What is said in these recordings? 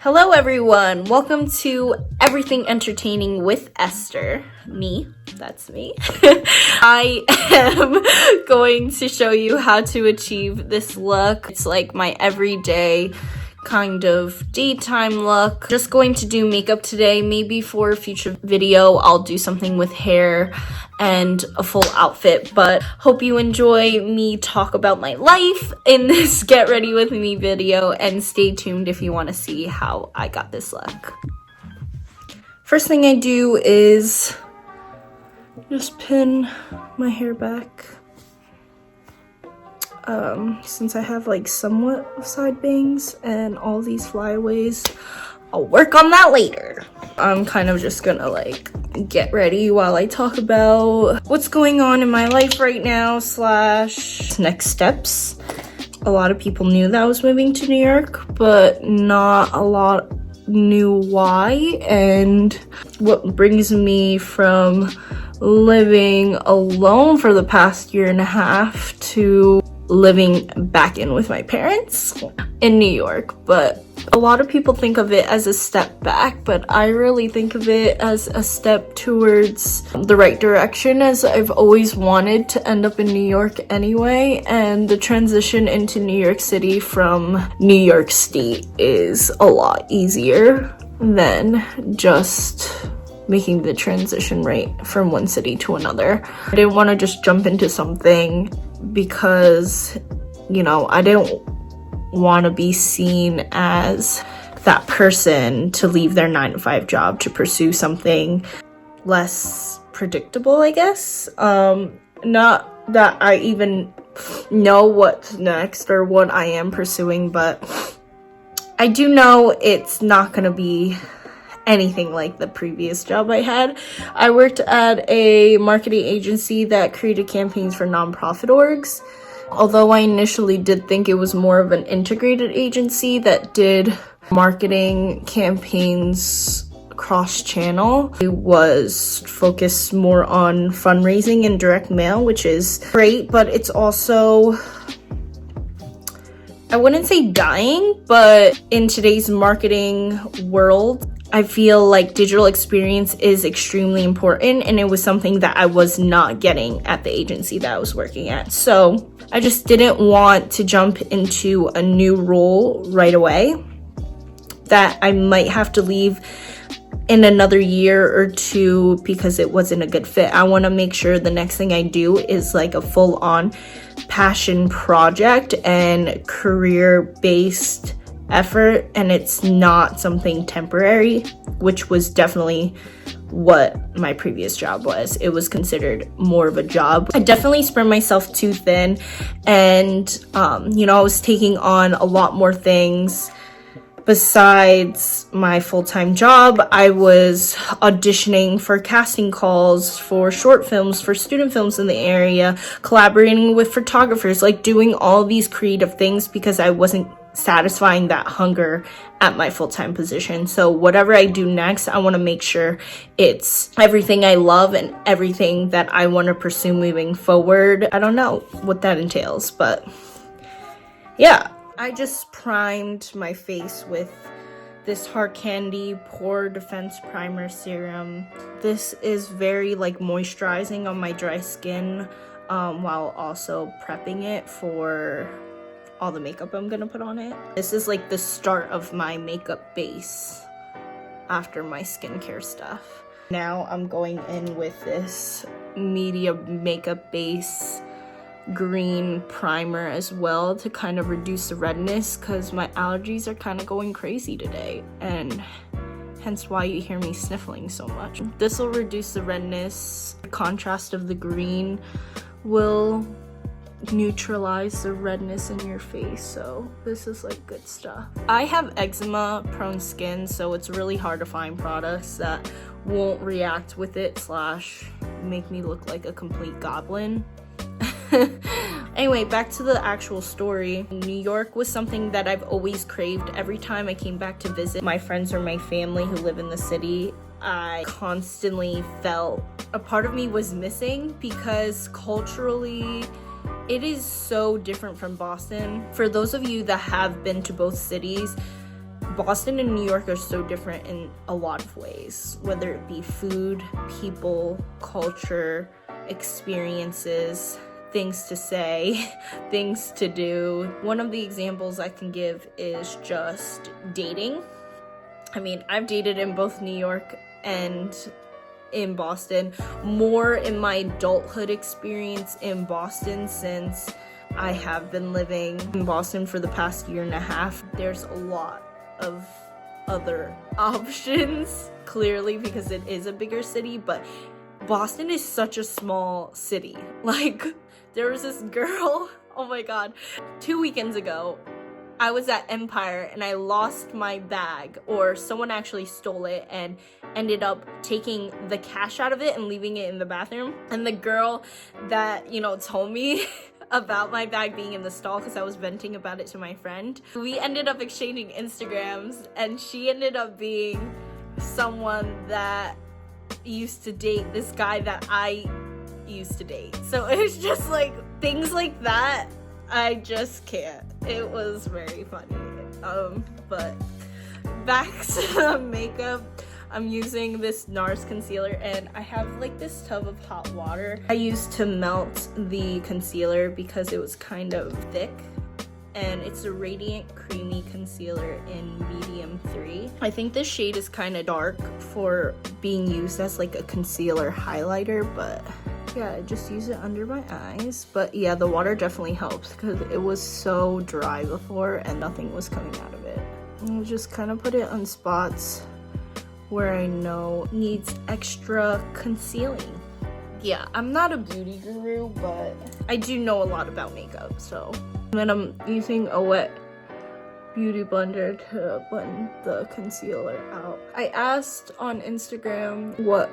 Hello everyone, welcome to Everything Entertaining with Esther. That's me. I am going to show you how to achieve this look. It's like my everyday kind of daytime look. Just going to do makeup today. Maybe for a future video I'll do something with hair and a full outfit, but hope you enjoy me talk about my life in this get ready with me video, and stay tuned if you want to see how I got this look. First thing I do is just pin my hair back. Since I have like somewhat of side bangs and all these flyaways, I'll work on that later. I'm kind of just gonna like get ready while I talk about what's going on in my life right now / next steps. A lot of people knew that I was moving to New York, but not a lot knew why and what brings me from living alone for the past year and a half to living back in with my parents in New York. But a lot of people think of it as a step back, but I really think of it as a step towards the right direction, as I've always wanted to end up in New York anyway, and the transition into New York City from New York State is a lot easier than just making the transition right from one city to another. I didn't want to just jump into something because, you know, I didn't want to be seen as that person to leave their 9-to-5 job to pursue something less predictable, I guess. Not that I even know what's next or what I am pursuing, but I do know it's not going to be anything like the previous job I had. I worked at a marketing agency that created campaigns for nonprofit orgs. Although I initially did think it was more of an integrated agency that did marketing campaigns cross-channel, it was focused more on fundraising and direct mail, which is great, but it's also, I wouldn't say dying, but in today's marketing world, I feel like digital experience is extremely important, and it was something that I was not getting at the agency that I was working at. So I just didn't want to jump into a new role right away that I might have to leave in another year or two because it wasn't a good fit. I want to make sure the next thing I do is like a full-on passion project and career-based effort, and it's not something temporary, which was definitely what my previous job was. It was considered more of a job. I definitely spread myself too thin, and you know, I was taking on a lot more things besides my full-time job. I was auditioning for casting calls for short films, for student films in the area, collaborating with photographers, like doing all these creative things because I wasn't satisfying that hunger at my full-time position. So whatever I do next, I want to make sure it's everything I love and everything that I want to pursue moving forward. I don't know what that entails, but yeah. I just primed my face with this Hard Candy Pore Defense Primer Serum. This is very like moisturizing on my dry skin, while also prepping it for all the makeup I'm gonna put on it. This is like the start of my makeup base after my skincare stuff. Now I'm going in with this medium makeup base green primer as well to kind of reduce the redness, because my allergies are kind of going crazy today, and hence why you hear me sniffling so much. This will reduce the redness. The contrast of the green will neutralize the redness in your face, so this is like good stuff. I have eczema prone skin, so it's really hard to find products that won't react with it / make me look like a complete goblin. Anyway, back to the actual story. New York was something that I've always craved. Every time I came back to visit my friends or my family who live in the city, I constantly felt a part of me was missing, because culturally it is so different from Boston. For those of you that have been to both cities, Boston and New York are so different in a lot of ways, whether it be food, people, culture, experiences, things to say, things to do. One of the examples I can give is just dating. I mean, I've dated in both New York and in Boston, more in my adulthood experience in Boston since I have been living in Boston for the past year and a half. There's a lot of other options, clearly, because it is a bigger city, but Boston is such a small city. Like, there was this girl, oh my god, 2 weekends ago, I was at Empire and I lost my bag, or someone actually stole it and ended up taking the cash out of it and leaving it in the bathroom. And the girl that, you know, told me about my bag being in the stall because I was venting about it to my friend, we ended up exchanging Instagrams, and she ended up being someone that used to date this guy that I used to date. So it's just like things like that, I just can't. It was very funny. But back to the makeup, I'm using this NARS concealer, and I have like this tub of hot water I used to melt the concealer because it was kind of thick, and it's a Radiant Creamy Concealer in medium 3. I think this shade is kind of dark for being used as like a concealer highlighter, but yeah, I just use it under my eyes. But yeah, the water definitely helps because it was so dry before and nothing was coming out of it. And I just kind of put it on spots where I know needs extra concealing. Yeah, I'm not a beauty guru, but I do know a lot about makeup, so. And then I'm using a wet beauty blender to blend the concealer out. I asked on Instagram what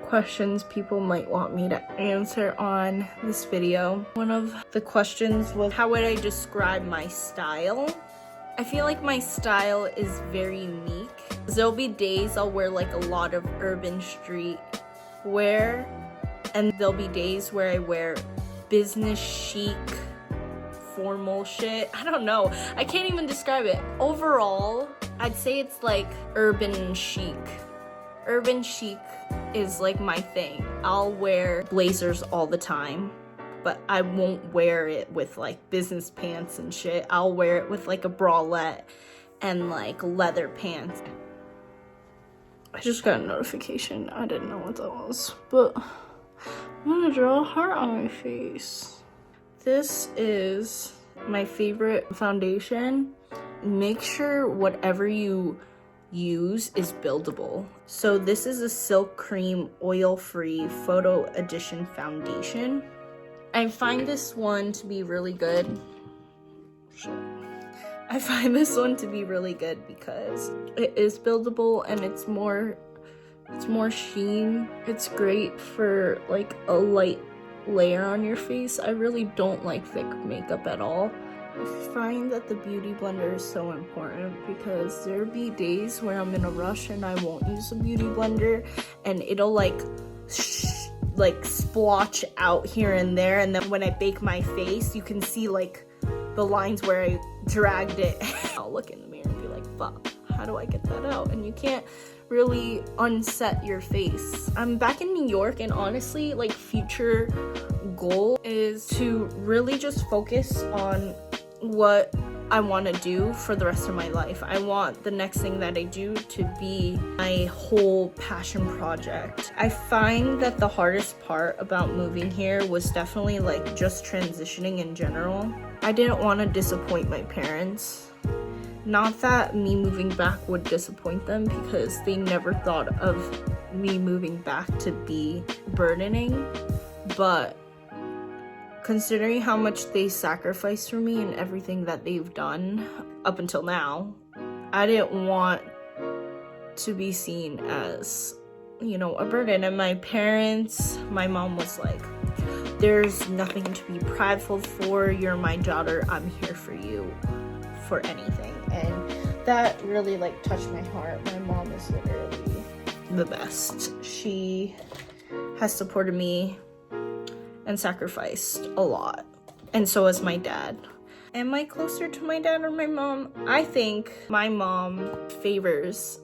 questions people might want me to answer on this video. One of the questions was, how would I describe my style? I feel like my style is very unique. There'll be days I'll wear like a lot of urban street wear, and there'll be days where I wear business chic, formal shit. I don't know. I can't even describe it. Overall, I'd say it's like urban chic. Urban chic is like my thing. I'll wear blazers all the time, but I won't wear it with like business pants and shit. I'll wear it with like a bralette and like leather pants. I just got a notification. I didn't know what that was, but I'm gonna draw a heart on my face. This is my favorite foundation. Make sure whatever you use is buildable. So this is a Silk Cream oil-free photo edition foundation. I find this one to be really good. I find this one to be really good because it is buildable and it's more sheen. It's great for like a light layer on your face. I really don't like thick makeup at all. I find that the beauty blender is so important because there'll be days where I'm in a rush and I won't use a beauty blender and it'll like splotch out here and there, and then when I bake my face you can see like the lines where I dragged it. I'll look in the mirror and be like, fuck, how do I get that out? And you can't really unset your face. I'm back in New York, and honestly, like, future goal is to really just focus on what I want to do for the rest of my life. I want the next thing that I do to be my whole passion project. I find that the hardest part about moving here was definitely like just transitioning in general. I didn't want to disappoint my parents. Not that me moving back would disappoint them, because they never thought of me moving back to be burdening, but considering how much they sacrificed for me and everything that they've done up until now, I didn't want to be seen as, you know, a burden. And my parents, my mom was like, there's nothing to be prideful for. You're my daughter. I'm here for you for anything. And that really like touched my heart. My mom is literally the best. She has supported me and sacrificed a lot, and so has my dad. Am I closer to my dad or my mom? I think my mom favors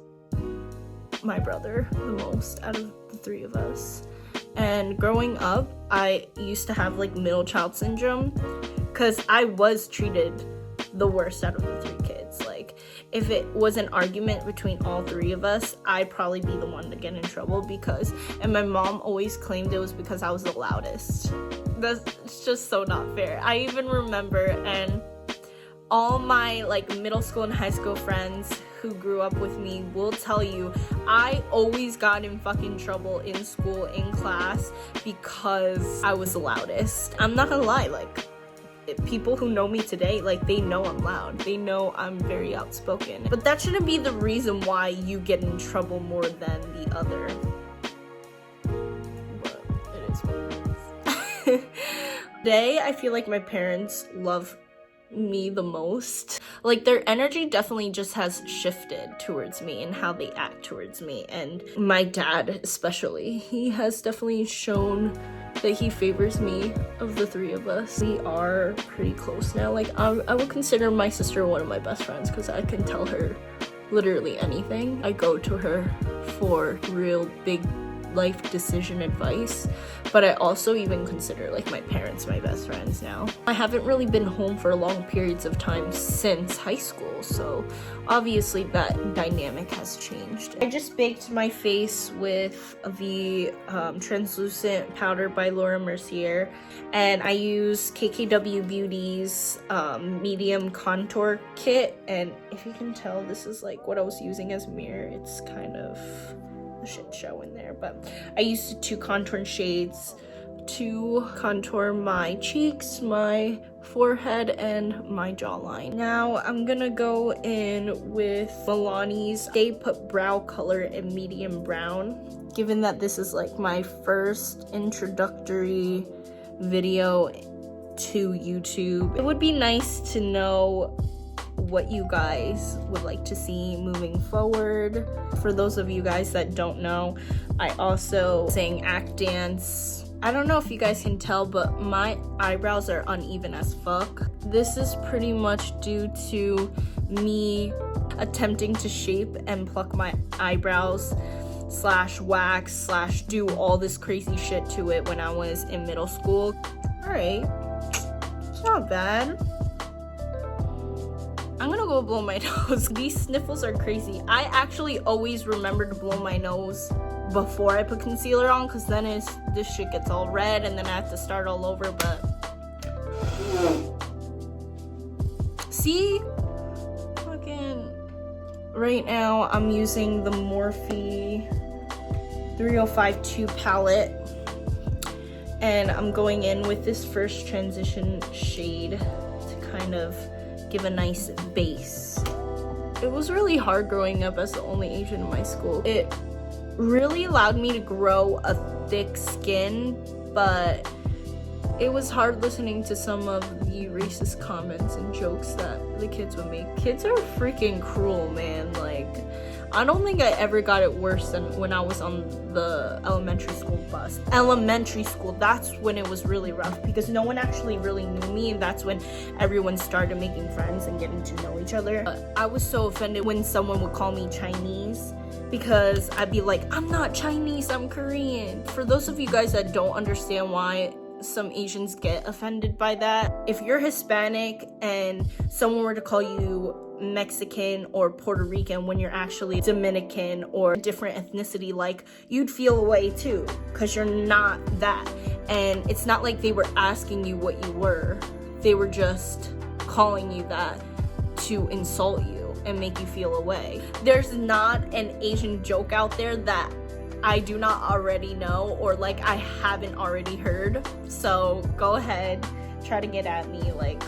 my brother the most out of the three of us. And growing up, I used to have like middle child syndrome because I was treated the worst out of the three kids. Like, if it was an argument between all three of us, I'd probably be the one to get in trouble and my mom always claimed it was because I was the loudest. That's just so not fair. I even remember, and all my like middle school and high school friends who grew up with me will tell you, I always got in fucking trouble in school, in class, because I was the loudest. I'm not gonna lie, like, people who know me today, like, they know I'm loud. They know I'm very outspoken. But that shouldn't be the reason why you get in trouble more than the other. But it is what it is. Today, I feel like my parents love me the most. Like, their energy definitely just has shifted towards me and how they act towards me. And my dad especially, he has definitely shown that he favors me of the three of us. We are pretty close now. Like, I would consider my sister one of my best friends because I can tell her literally anything. I go to her for real big life decision advice, but I also even consider like my parents my best friends now. I haven't really been home for long periods of time since high school, so obviously that dynamic has changed. I just baked my face with the translucent powder by Laura Mercier, and I use KKW Beauty's medium contour kit, and if you can tell, this is like what I was using as a mirror. It's kind of a shit show in there, but I used two contour shades to contour my cheeks, my forehead, and my jawline. Now I'm gonna go in with Milani's Stay Put Brow Color in medium brown. Given that this is like my first introductory video to YouTube, it would be nice to know what you guys would like to see moving forward. For those of you guys that don't know, I also sing act dance. I don't know if you guys can tell, but my eyebrows are uneven as fuck. This is pretty much due to me attempting to shape and pluck my eyebrows slash wax slash do all this crazy shit to it when I was in middle school. Alright, it's not bad. I'm gonna go blow my nose. These sniffles are crazy. I actually always remember to blow my nose before I put concealer on, because then this shit gets all red and then I have to start all over. But see, fucking right now I'm using the Morphe 3052 palette, and I'm going in with this first transition shade to kind of give a nice base. It was really hard growing up as the only Asian in my school. It really allowed me to grow a thick skin, but it was hard listening to some of the racist comments and jokes that the kids would make. Kids are freaking cruel, man. Like, I don't think I ever got it worse than when I was on the elementary school bus. Elementary school, that's when it was really rough because no one actually really knew me, and that's when everyone started making friends and getting to know each other. But I was so offended when someone would call me Chinese, because I'd be like, I'm not Chinese, I'm Korean. For those of you guys that don't understand why some Asians get offended by that, if you're Hispanic and someone were to call you Mexican or Puerto Rican when you're actually Dominican or different ethnicity, like, you'd feel away too, because you're not that. And it's not like they were asking you what you were, they were just calling you that to insult you and make you feel away. There's not an Asian joke out there that I do not already know, or like I haven't already heard. So go ahead, try to get at me, like,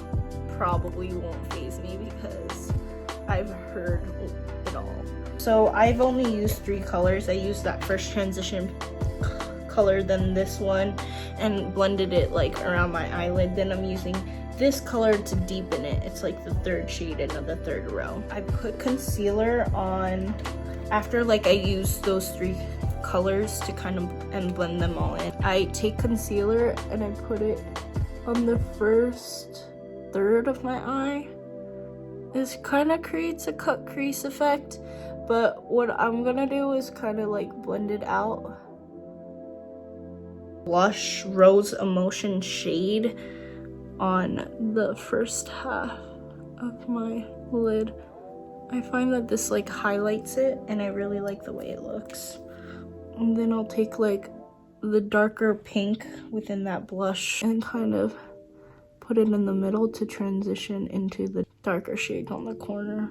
probably won't faze me because I've heard it all. So I've only used 3 colors. I used that first transition color, then this one, and blended it like around my eyelid. Then I'm using this color to deepen it. It's like the 3rd shade in the 3rd row. I put concealer on after like I use those 3 colors to kind of and blend them all in. I take concealer and I put it on the first third of my eye. This kind of creates a cut crease effect, but what I'm gonna do is kind of like blend it out. Blush Rose Emotion shade on the first half of my lid. I find that this like highlights it and I really like the way it looks. And then I'll take like the darker pink within that blush and kind of put it in the middle to transition into the darker shade on the corner.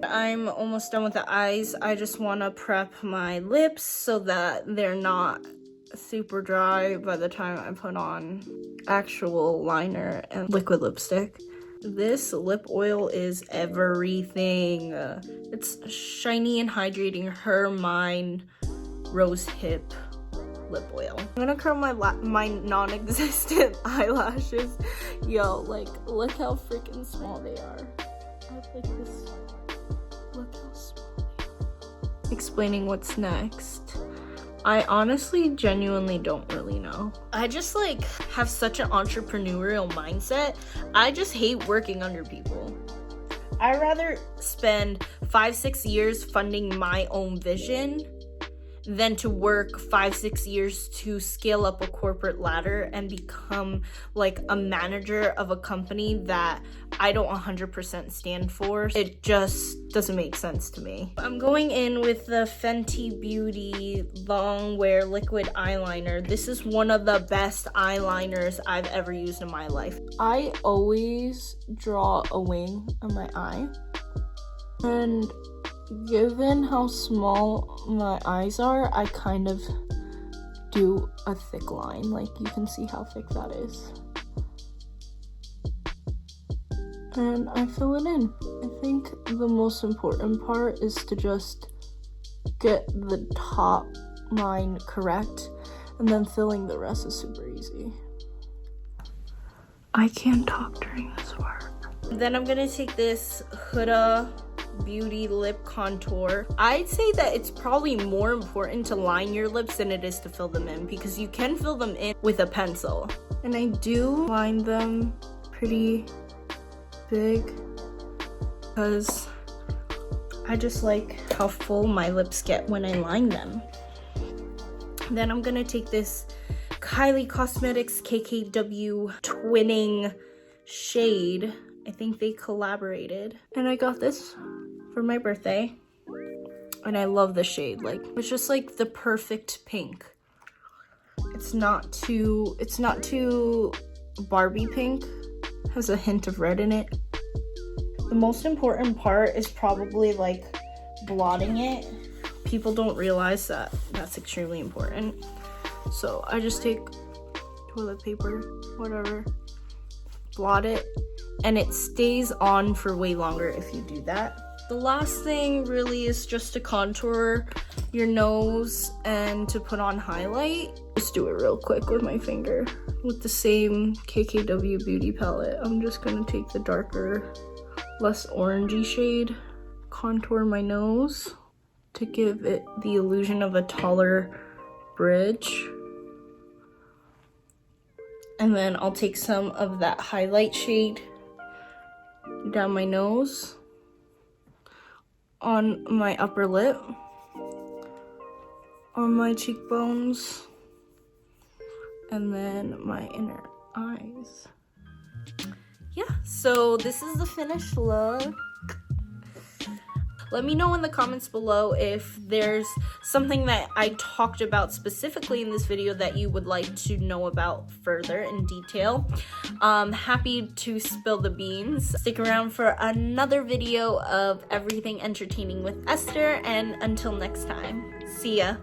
I'm almost done with the eyes. I just want to prep my lips so that they're not super dry by the time I put on actual liner and liquid lipstick. This lip oil is everything. It's shiny and hydrating Hermine Rose Hip lip oil. I'm gonna curl my non-existent eyelashes. Yo, like, look how freaking small they are. I have like this. Look how small they are. Explaining what's next. I honestly genuinely don't really know. I just like have such an entrepreneurial mindset. I just hate working under people. I'd rather spend 5-6 years funding my own vision than to work 5-6 years to scale up a corporate ladder and become like a manager of a company that I don't 100% stand for. It just doesn't make sense to me. I'm going in with the Fenty Beauty Long Wear Liquid Eyeliner. This is one of the best eyeliners I've ever used in my life. I always draw a wing on my eye, and given how small my eyes are, I kind of do a thick line. Like, you can see how thick that is. And I fill it in. I think the most important part is to just get the top line correct, and then filling the rest is super easy. I can't talk during this work. Then I'm gonna take this Huda Beauty lip contour. I'd say that it's probably more important to line your lips than it is to fill them in, because you can fill them in with a pencil. And I do line them pretty big because I just like how full my lips get when I line them. Then I'm gonna take this Kylie Cosmetics KKW twinning shade. I think they collaborated, and I got this for my birthday, and I love the shade. Like, it's just like the perfect pink. It's not too Barbie pink. It has a hint of red in it. The most important part is probably like blotting it. People don't realize that that's extremely important. So I just take toilet paper, whatever, blot it, and it stays on for way longer if you do that. The last thing really is just to contour your nose and to put on highlight. Just do it real quick with my finger. With the same KKW beauty palette, I'm just gonna take the darker, less orangey shade, contour my nose to give it the illusion of a taller bridge. And then I'll take some of that highlight shade down my nose, on my upper lip, on my cheekbones, and then my inner eyes. Yeah, so this is the finished look. Let me know in the comments below if there's something that I talked about specifically in this video that you would like to know about further in detail. Happy to spill the beans. Stick around for another video of everything entertaining with Esther, and until next time, see ya.